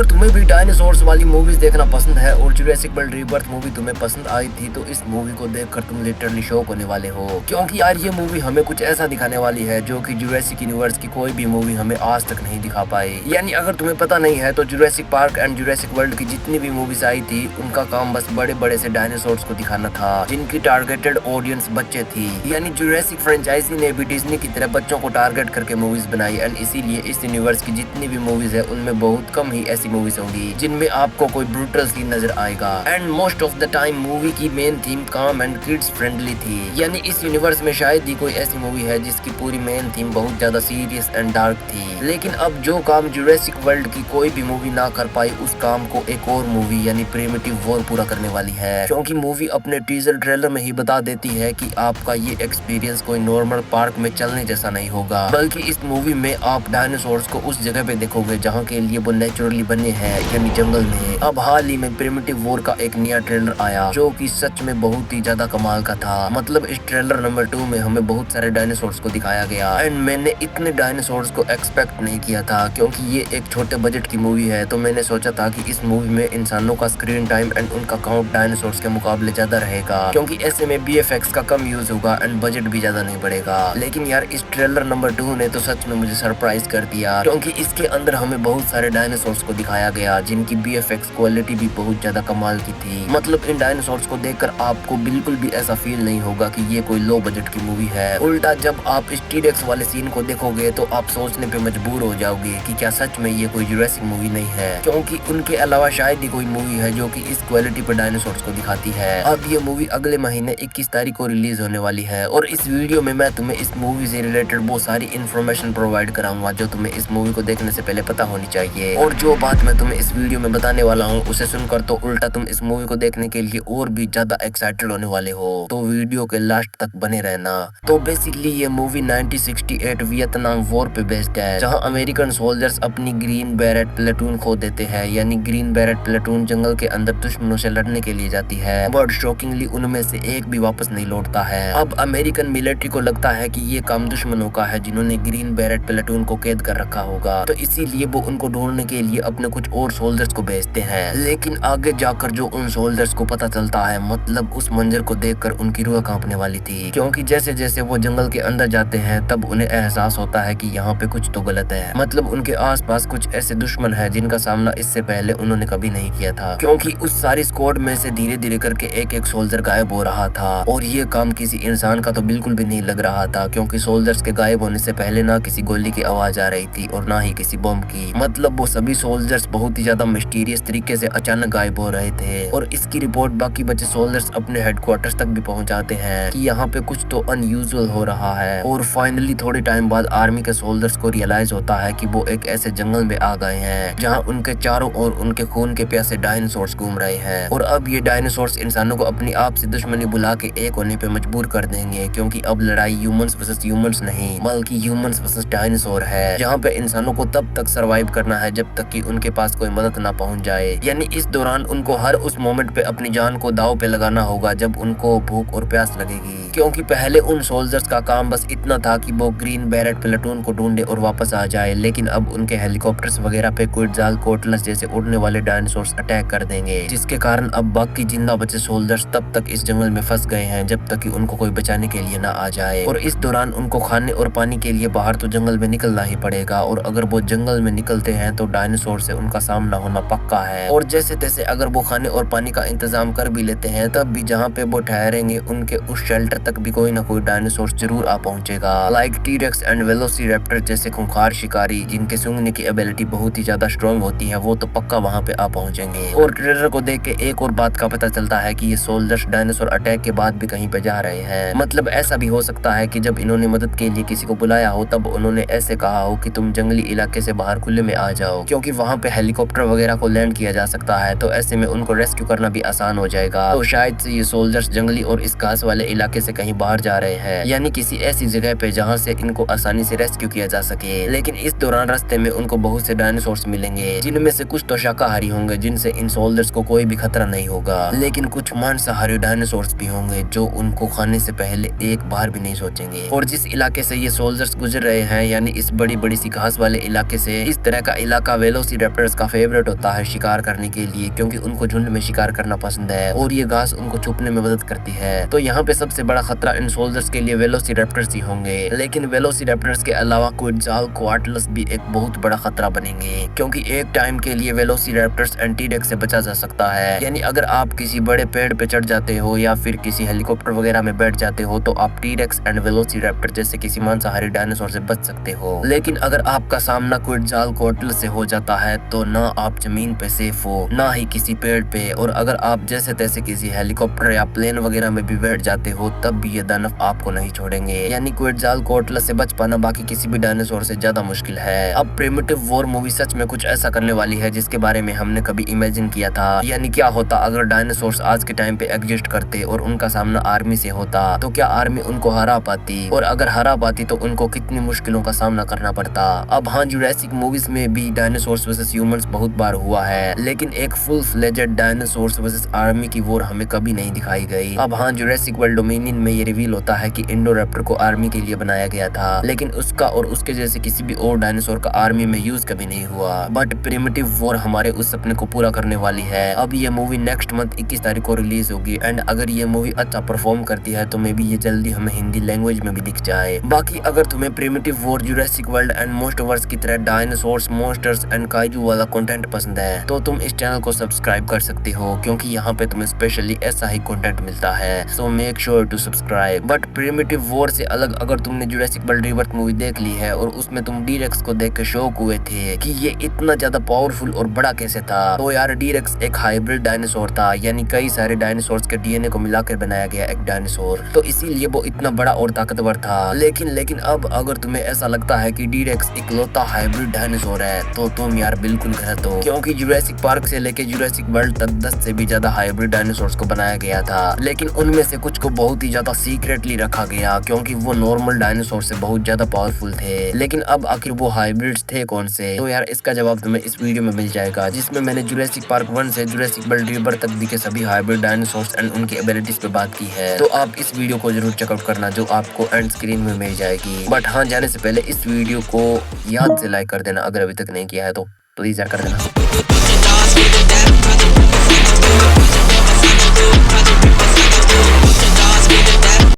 अगर तुम्हें भी डायनासोर्स वाली मूवीज देखना पसंद है और जुरासिक वर्ल्ड रीबर्थ मूवी तुम्हें पसंद आई थी तो इस मूवी को देखकर तुम लिटरली शॉक होने वाले हो, क्योंकि यार ये मूवी हमें कुछ ऐसा दिखाने वाली है जो कि जुरासिक यूनिवर्स की कोई भी मूवी हमें आज तक नहीं दिखा पाई। यानी अगर तुम्हें पता नहीं है तो Jurassic park and Jurassic world की जितनी भी मूवीज आई थी उनका काम बस बड़े बड़े से डायनासोर्स को दिखाना था जिनकी टारगेटेड ऑडियंस बच्चे थी। यानी जुरासिक फ्रेंचाइजी ने भी डिज्नी की तरह बच्चों को टारगेट करके मूवीज बनाई एंड इसीलिए इस यूनिवर्स की जितनी भी मूवीज है उनमें बहुत कम ही ऐसी मूवीज होंगी जिनमें आपको कोई ब्रूटल सीन नजर आएगा। And most of the time movie की मेन थीम काम एंड किड्स फ्रेंडली थी। यानी इस यूनिवर्स में शायद ही कोई ऐसी मूवी है जिसकी पूरी मेन थीम बहुत ज्यादा सीरियस एंड डार्क थी। लेकिन अब जो काम जुरासिक वर्ल्ड की कोई भी मूवी ना कर पाई उस काम को एक और मूवी यानी प्रिमिटिव वॉर पूरा करने वाली है, क्योंकि मूवी अपने टीजर ट्रेलर में ही बता देती है कि आपका ये एक्सपीरियंस कोई नॉर्मल पार्क में चलने जैसा नहीं होगा, बल्कि इस मूवी में आप डायनासोर्स को उस जगह पे देखोगे जहाँ के लिए वो नेचुरली बने हैं यानी जंगल में। अब हाल ही में प्रिमिटिव वॉर का एक नया ट्रेलर आया जो कि सच में बहुत ही ज्यादा कमाल का था। मतलब इस ट्रेलर नंबर 2 में हमें बहुत सारे डायनासोर्स को दिखाया गया एंड मैंने इतने डायनासोर्स को एक्सपेक्ट नहीं किया था, क्योंकि ये एक छोटे बजट की मूवी है तो मैंने सोचा था कि इस मूवी में इंसानों का स्क्रीन टाइम एंड उनका काउंट डायनासोर्स के मुकाबले ज्यादा रहेगा, क्योंकि ऐसे में BFX का कम यूज होगा एंड बजट भी ज्यादा नहीं बढ़ेगा। लेकिन यार इस ट्रेलर नंबर 2 ने तो सच में मुझे सरप्राइज कर दिया, क्योंकि इसके अंदर हमें बहुत सारे डायनासोर्स को दिखाया गया जिनकी BFX क्वालिटी भी बहुत ज्यादा कमाल की थी। मतलब इन डायनासोर्स को देखकर आपको बिल्कुल भी ऐसा फील नहीं होगा कि ये कोई लो बजट की मूवी है। उल्टा जब आप इस टी-रेक्स वाले सीन को देखोगे तो आप सोचने पे मजबूर हो जाओगे कि क्या सच में ये कोई जुरासिक मूवी नहीं है, क्योंकि उनके अलावा शायद ही कोई मूवी है जो कि इस क्वालिटी पर डायनासोर्स को दिखाती है। अब ये मूवी अगले महीने 21 तारीख को रिलीज होने वाली है और इस वीडियो में मैं तुम्हें इस मूवी से रिलेटेड बहुत सारी इन्फॉर्मेशन प्रोवाइड कराऊंगा जो तुम्हें इस मूवी को देखने से पहले पता होनी चाहिए। और जो बात मैं तुम्हें इस वीडियो में बताने वाला हूँ उसे सुनकर तो उल्टा तुम इस मूवी को देखने के लिए और भी ज्यादा एक्साइटेड होने वाले हो, तो वीडियो के लास्ट तक बने रहना। तो बेसिकली ये मूवी 1968 वियतनाम वॉर पे बेस्ड है, जहाँ अमेरिकन सोल्जर्स अपनी ग्रीन बैरेट प्लेटून खो देते हैं। यानी ग्रीन बैरेट प्लेटून जंगल के अंदर दुश्मनों से लड़ने के लिए जाती है, बट शॉकिंगली उनमें से एक भी वापस नहीं लौटता है। अब अमेरिकन मिलिट्री को लगता है कि ये काम दुश्मनों का है जिन्होंने ग्रीन बैरेट प्लेटून को कैद कर रखा होगा, तो इसीलिए वो उनको ढूंढने के लिए अपने कुछ और सोल्जर्स को भेजते हैं। लेकिन आगे जाकर जो उन सोल्जर्स को पता चलता है, मतलब उस मंजर को देखकर उनकी रूह कांपने वाली थी, क्योंकि जैसे जैसे वो जंगल के अंदर जाते हैं तब उन्हें एहसास होता है कि यहाँ पे कुछ तो गलत है। मतलब उनके आसपास कुछ ऐसे दुश्मन है जिनका सामना इससे पहले उन्होंने कभी नहीं किया था, क्योंकि उस सारी स्क्वाड में से धीरे धीरे करके एक एक सोल्जर गायब हो रहा था। और ये काम किसी इंसान का तो बिल्कुल भी नहीं लग रहा था, क्योंकि सोल्जर्स के गायब होने से पहले ना किसी गोली की आवाज आ रही थी और ना ही किसी बम की। मतलब वो सभी सोल्जर्स बहुत ही ज्यादा मिस्टीरियस तरीके से अचानक गायब हो रहे थे और इसकी रिपोर्ट बाकी बचे सोल्जर्स अपने हेडक्वार्टर्स तक भी पहुंचाते हैं कि यहाँ पे कुछ तो अनयूजुअल हो रहा है। और फाइनली थोड़े टाइम बाद आर्मी के सोल्जर्स को रियलाइज होता है कि वो एक ऐसे जंगल में आ गए हैं जहाँ उनके चारों ओर उनके खून के प्यासे डायनासोर्स घूम रहे हैं। और अब ये डायनासोर्स इंसानों को अपनी आप से दुश्मनी बुला के एक होने पे मजबूर कर देंगे, क्योंकि अब लड़ाई ह्यूमंस वर्सेस ह्यूमंस नहीं बल्कि ह्यूमंस वर्सेस डायनासोर है, जहाँ पे इंसानों को तब तक सरवाइव करना है जब तक कि उनके पास कोई मदद ना पहुंच जाए। यानी इस दौरान उनको हर उस मोमेंट पे अपनी जान को दांव पे लगाना होगा जब उनको भूख और प्यास लगेगी, क्योंकि पहले उन सोल्जर्स का काम बस इतना था कि वो ग्रीन बैरेट प्लेटून को ढूंढे और वापस आ जाए। लेकिन अब उनके हेलीकॉप्टर्स वगैरह पे क्विटजाल कोटलस जैसे उड़ने वाले डायनासोर्स अटैक कर देंगे, जिसके कारण अब बाकी जिंदा बचे सोल्जर्स तब तक इस जंगल में फंस गए हैं जब तक कि उनको कोई बचाने के लिए ना आ जाए। और इस दौरान उनको खाने और पानी के लिए बाहर तो जंगल में निकलना ही पड़ेगा, और अगर वो जंगल में निकलते हैं तो डायनासोर से उनका सामना होना पक्का है। और जैसे तैसे अगर वो खाने और पानी का इंतजाम कर भी लेते हैं तब भी जहाँ पे वो ठहरेंगे उनके उस शेल्टर तक भी कोई ना कोई डायनासोर जरूर आ पहुंचेगा, लाइक टी-रेक्स एंड वेलोसिरैप्टर जैसे खूंखार शिकारी जिनके सूंघने की एबिलिटी बहुत ही ज्यादा स्ट्रॉन्ग होती है, वो तो पक्का वहाँ पे आ पहुंचेंगे। और ट्रेलर को देख के एक और बात का पता चलता है कि ये सोल्जर्स डायनासोर अटैक के बाद भी कहीं पे जा रहे हैं। मतलब ऐसा भी हो सकता है कि जब इन्होंने मदद के लिए किसी को बुलाया हो तब उन्होंने ऐसे कहा हो कि तुम जंगली इलाके से बाहर खुले में आ जाओ, क्योंकि वहाँ पे हेलीकॉप्टर वगैरह को लैंड किया जा सकता है, तो ऐसे में उनको रेस्क्यू करना भी आसान हो जाएगा। तो शायद से ये सोल्जर्स जंगली और इस घास वाले इलाके से कहीं बाहर जा रहे हैं, यानी किसी ऐसी जगह पे जहाँ से इनको आसानी से रेस्क्यू किया जा सके। लेकिन इस दौरान रास्ते में उनको बहुत से डायनासोर्स मिलेंगे जिनमें से कुछ तो शाकाहारी होंगे जिनसे इन सोल्जर्स को कोई भी खतरा नहीं होगा, लेकिन कुछ मांसाहारी डायनासोर्स भी होंगे जो उनको खाने से पहले एक बार भी नहीं सोचेंगे। और जिस इलाके से ये सोल्जर्स गुजर रहे हैं यानी इस बड़ी बड़ी सी घास वाले इलाके से, इस तरह का इलाका वेलोसिरैप्टर वेलोसिरैप्टर्स का फेवरेट होता है शिकार करने के लिए, क्योंकि उनको झुंड में शिकार करना पसंद है और ये घास उनको छुपने में मदद करती है। तो यहाँ पे सबसे बड़ा खतरा इन सोल्जर्स के लिए वेलोसिरैप्टर्स ही होंगे। लेकिन वेलोसिरैप्टर्स के अलावा क्वोएट्ज़ालकोएटल्स भी एक बहुत बड़ा खतरा बनेंगे, क्योंकि एक टाइम के लिए वेलोसिरैप्टर्स एंड टी-रेक्स से बचा जा सकता है। यानी अगर आप किसी बड़े पेड़ पे चढ़ जाते हो या फिर किसी हेलीकॉप्टर वगैरह में बैठ जाते हो तो आप टी-रेक्स एंड वेलोसिरैप्टर जैसे किसी मांसाहारी डायनासोर से बच सकते हो। लेकिन अगर आपका सामना क्वोएट्ज़ालकोएटल से हो जाता है तो ना आप जमीन पे सेफ हो, ना ही किसी पेड़ पे, और अगर आप जैसे तैसे किसी हेलीकॉप्टर या प्लेन वगैरह में भी बैठ जाते हो तब भी ये दानव आपको नहीं छोड़ेंगे। यानी क्वोएट्ज़ालकोएटल से बच पाना बाकी किसी भी डायनासोर से ज्यादा मुश्किल है। अब प्रिमिटिव वॉर मूवी सच में कुछ ऐसा करने वाली है जिसके बारे में हमने कभी इमेजिन किया था। यानी क्या होता अगर डायनासोर्स आज के टाइम पे एग्जिस्ट करते और उनका सामना आर्मी से होता, तो क्या आर्मी उनको हरा पाती, और अगर हरा पाती तो उनको कितनी मुश्किलों का सामना करना पड़ता। अब हाँ, जुरासिक मूवीज में भी डायनासोर्स वर्सेस ह्यूमंस बहुत बार हुआ है, लेकिन एक full fledged dinosaurs versus army की वॉर हमें कभी नहीं दिखाई गई। अब हाँ, जुरासिक वर्ल्ड डोमिनियन में ये रिवील होता है कि इंडोरैप्टर को आर्मी के लिए बनाया गया था, लेकिन उसका और उसके जैसे किसी भी और डायनासोर का आर्मी में यूज कभी नहीं हुआ। बट प्रिमिटिव वॉर हमारे उस सपने को पूरा करने वाली है। अब ये मूवी नेक्स्ट मंथ 21 तारीख को रिलीज होगी एंड अगर ये मूवी अच्छा परफॉर्म करती है तो मे बी ये जल्दी हमें हिंदी लैंग्वेज में भी दिख जाए। बाकी अगर तुम्हें primitive war, Jurassic World and Monsterverse की तरह डायनासोर्स, मॉन्स्टर्स एंड काइजू वाला कंटेंट पसंद है तो तुम इस चैनल को सब्सक्राइब कर सकते हो, क्योंकि यहाँ पे तुम्हें स्पेशली ऐसा ही कंटेंट मिलता है। So make sure to subscribe. But primitive war से अलग अगर तुमने जुरासिक वर्ल्ड रीबर्थ मूवी देख ली है और उसमें तुम टी-रेक्स को देख के शॉक हुए थे कि ये इतना ज्यादा पावरफुल और बड़ा कैसे था, तो यार टी-रेक्स एक हाइब्रिड डायनासोर था, यानी कई सारे डायनासोर्स के डीएनए को मिलाकर बनाया गया एक डायनासोर, तो इसीलिए वो इतना बड़ा और ताकतवर था। लेकिन अब अगर तुम्हें ऐसा लगता है कि टी-रेक्स इकलौता हाइब्रिड डायनासोर है तो तुम यार बिल्कुल गलत हो, क्योंकि जुरासिक पार्क से लेके जुरासिक वर्ल्ड तक 10 से भी ज्यादा हाइब्रिड डायनासोर्स को बनाया गया था, लेकिन उनमें से कुछ को बहुत ही ज्यादा सीक्रेटली रखा गया क्योंकि वो नॉर्मल डायनासोर से बहुत ज्यादा पावरफुल थे। लेकिन अब आखिर वो हाइब्रिड्स थे कौन से, तो यार इसका जवाब तुम्हें इस वीडियो में मिल जाएगा, जिसमें मैंने जुरासिक पार्क 1 से जुरासिक वर्ल्ड रीबर्थ तक दिखे सभी हाइब्रिड डायनासोर्स एंड उनकी एबिलिटीज पे बात की है। तो आप इस वीडियो को जरूर चेकआउट करना जो आपको एंड स्क्रीन में मिल जाएगी। बट हाँ, जाने से पहले इस वीडियो को याद से लाइक कर देना, अगर अभी तक नहीं किया है तो प्लीज यार कर देना।